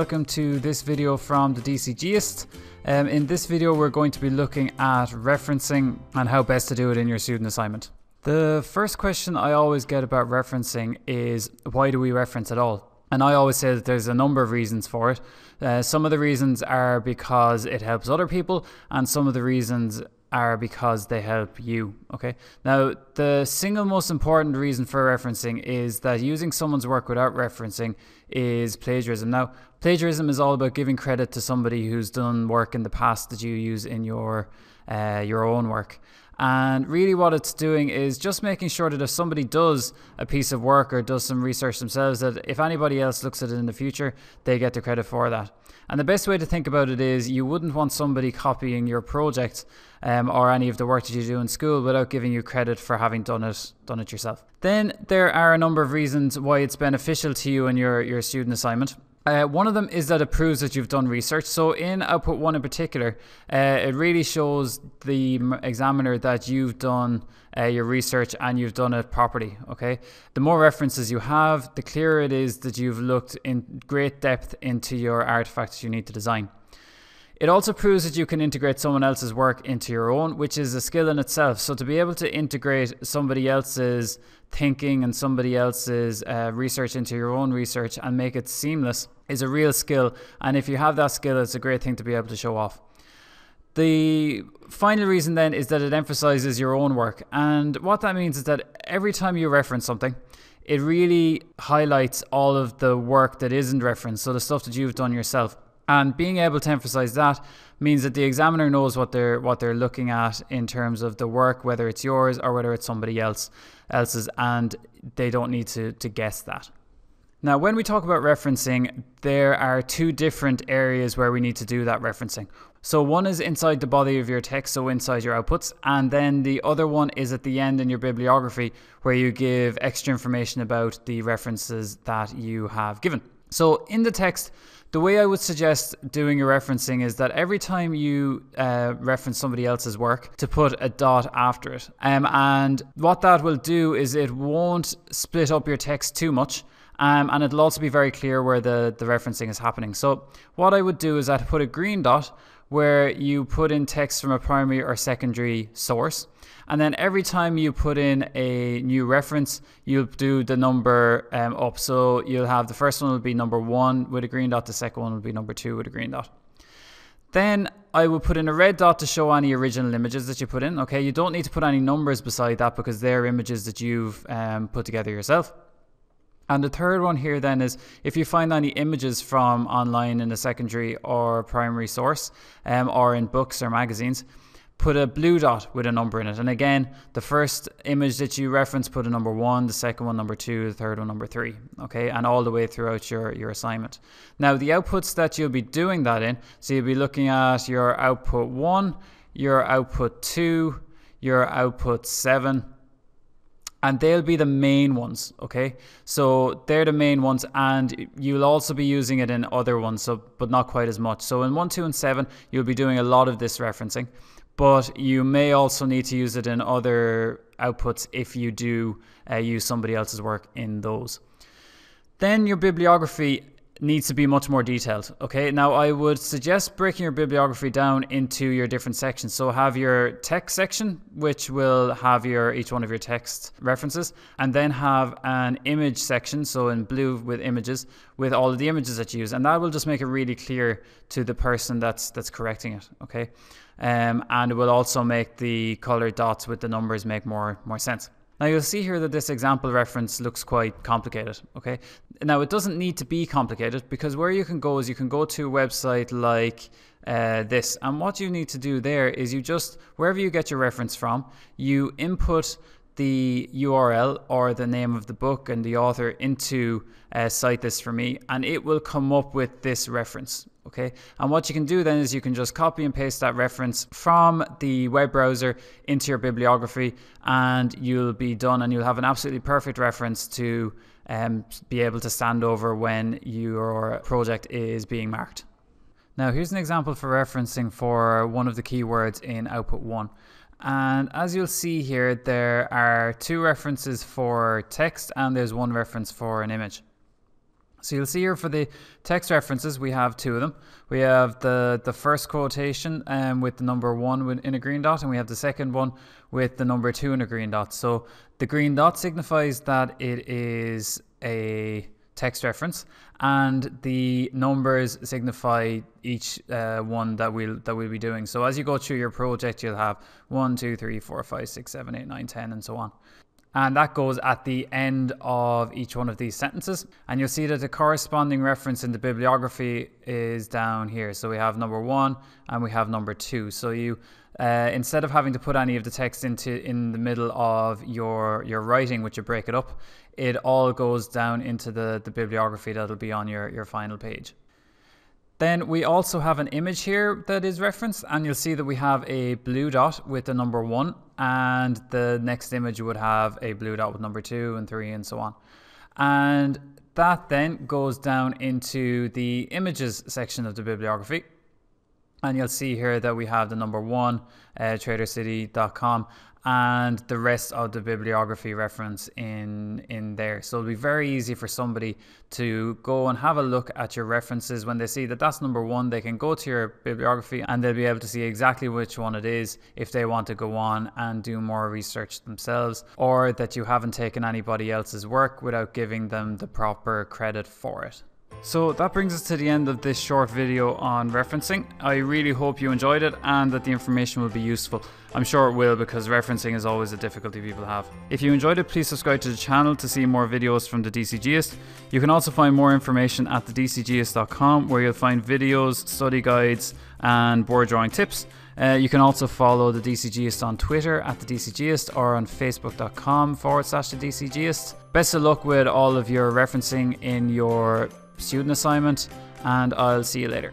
welcome to this video from the DCGist. In this video we're going to be looking at referencing and how best to do it in your student assignment. The first question I always get about referencing is, why do we reference at all? And I always say that there's a number of reasons for it. Some of the reasons are because it helps other people, and some of the reasons are because they help you. Okay. Now, the single most important reason for referencing is that using someone's work without referencing is plagiarism. Now, plagiarism is all about giving credit to somebody who's done work in the past that you use in your own work. And really what it's doing is just making sure that if somebody does a piece of work or does some research themselves, that if anybody else looks at it in the future, they get the credit for that. And the best way to think about it is you wouldn't want somebody copying your project or any of the work that you do in school without giving you credit for having done it yourself. Then there are a number of reasons why it's beneficial to you in your student assignment. One of them is that it proves that you've done research. So in output 1 in particular, it really shows the examiner that you've done your research and you've done it properly. Okay. The more references you have, the clearer it is that you've looked in great depth into your artifacts you need to design. It also proves that you can integrate someone else's work into your own, which is a skill in itself. So to be able to integrate somebody else's thinking and somebody else's research into your own research and make it seamless is a real skill. And if you have that skill, it's a great thing to be able to show off. The final reason then is that it emphasizes your own work. And what that means is that every time you reference something, it really highlights all of the work that isn't referenced. So the stuff that you've done yourself. And being able to emphasize that means that the examiner knows what they're looking at in terms of the work, whether it's yours or whether it's somebody else's, and they don't need to guess that. Now, when we talk about referencing, there are two different areas where we need to do that referencing. So one is inside the body of your text, so inside your outputs, and then the other one is at the end in your bibliography, where you give extra information about the references that you have given. So in the text, the way I would suggest doing your referencing is that every time you reference somebody else's work, to put a dot after it. And what that will do is it won't split up your text too much. And it'll also be very clear where the referencing is happening. So what I would do is I'd put a green dot where you put in text from a primary or secondary source. And then every time you put in a new reference, you'll do the number up. So you'll have the first one will be number 1 with a green dot. The second one will be number 2 with a green dot. Then I will put in a red dot to show any original images that you put in. Okay, you don't need to put any numbers beside that because they're images that you've put together yourself. And the third one here then is if you find any images from online in a secondary or primary source or in books or magazines, put a blue dot with a number in it. And again, the first image that you reference, put a number 1, the second one number 2, the third one number 3. Okay, and all the way throughout your assignment. Now the outputs that you'll be doing that in, so you'll be looking at your output 1, your output 2, your output 7, and they'll be the main ones. Okay, so they're the main ones, and you'll also be using it in other ones, but not quite as much. So in 1, 2, and 7, you'll be doing a lot of this referencing, but you may also need to use it in other outputs if you do use somebody else's work in those. Then your bibliography needs to be much more detailed. Okay, now I would suggest breaking your bibliography down into your different sections. So have your text section, which will have each one of your text references, and then have an image section, so in blue with images, with all of the images that you use, and that will just make it really clear to the person that's correcting it. Okay, and it will also make the colored dots with the numbers make more sense. Now you'll see here that this example reference looks quite complicated. Okay, now it doesn't need to be complicated, because where you can go is you can go to a website like this, and what you need to do there is you just, wherever you get your reference from, you input the URL or the name of the book and the author into Cite This For Me, and it will come up with this reference. Okay, and what you can do then is you can just copy and paste that reference from the web browser into your bibliography, and you'll be done, and you'll have an absolutely perfect reference to be able to stand over when your project is being marked. Now here's an example for referencing for one of the keywords in output 1. And as you'll see here, there are 2 references for text and there's 1 reference for an image. So you'll see here for the text references, we have two of them. We have the first quotation with the number 1 in a green dot, and we have the second one with the number 2 in a green dot. So the green dot signifies that it is a text reference, and the numbers signify each one that we'll be doing. So as you go through your project, you'll have 1, 2, 3, 4, 5, 6, 7, 8, 9, 10, and so on. And that goes at the end of each one of these sentences. And you'll see that the corresponding reference in the bibliography is down here. So we have number 1 and we have number 2. So you, instead of having to put any of the text in the middle of your writing, which you break it up, it all goes down into the bibliography that'll be on your final page. Then we also have an image here that is referenced, and you'll see that we have a blue dot with the number 1, and the next image would have a blue dot with number 2 and 3 and so on. And that then goes down into the images section of the bibliography. And you'll see here that we have the number 1, tradercity.com, and the rest of the bibliography reference in there. So it'll be very easy for somebody to go and have a look at your references. When they see that that's number 1, they can go to your bibliography and they'll be able to see exactly which one it is if they want to go on and do more research themselves, or that you haven't taken anybody else's work without giving them the proper credit for it. So that brings us to the end of this short video on referencing. I really hope you enjoyed it and that the information will be useful. I'm sure it will, because referencing is always a difficulty people have. If you enjoyed it, please subscribe to the channel to see more videos from the DCGist. You can also find more information at the DCGist.com, where you'll find videos, study guides and board drawing tips. You can also follow the DCGist on Twitter at the DCGist, or on facebook.com/the DCGist. Best of luck with all of your referencing in your student assignment, and I'll see you later.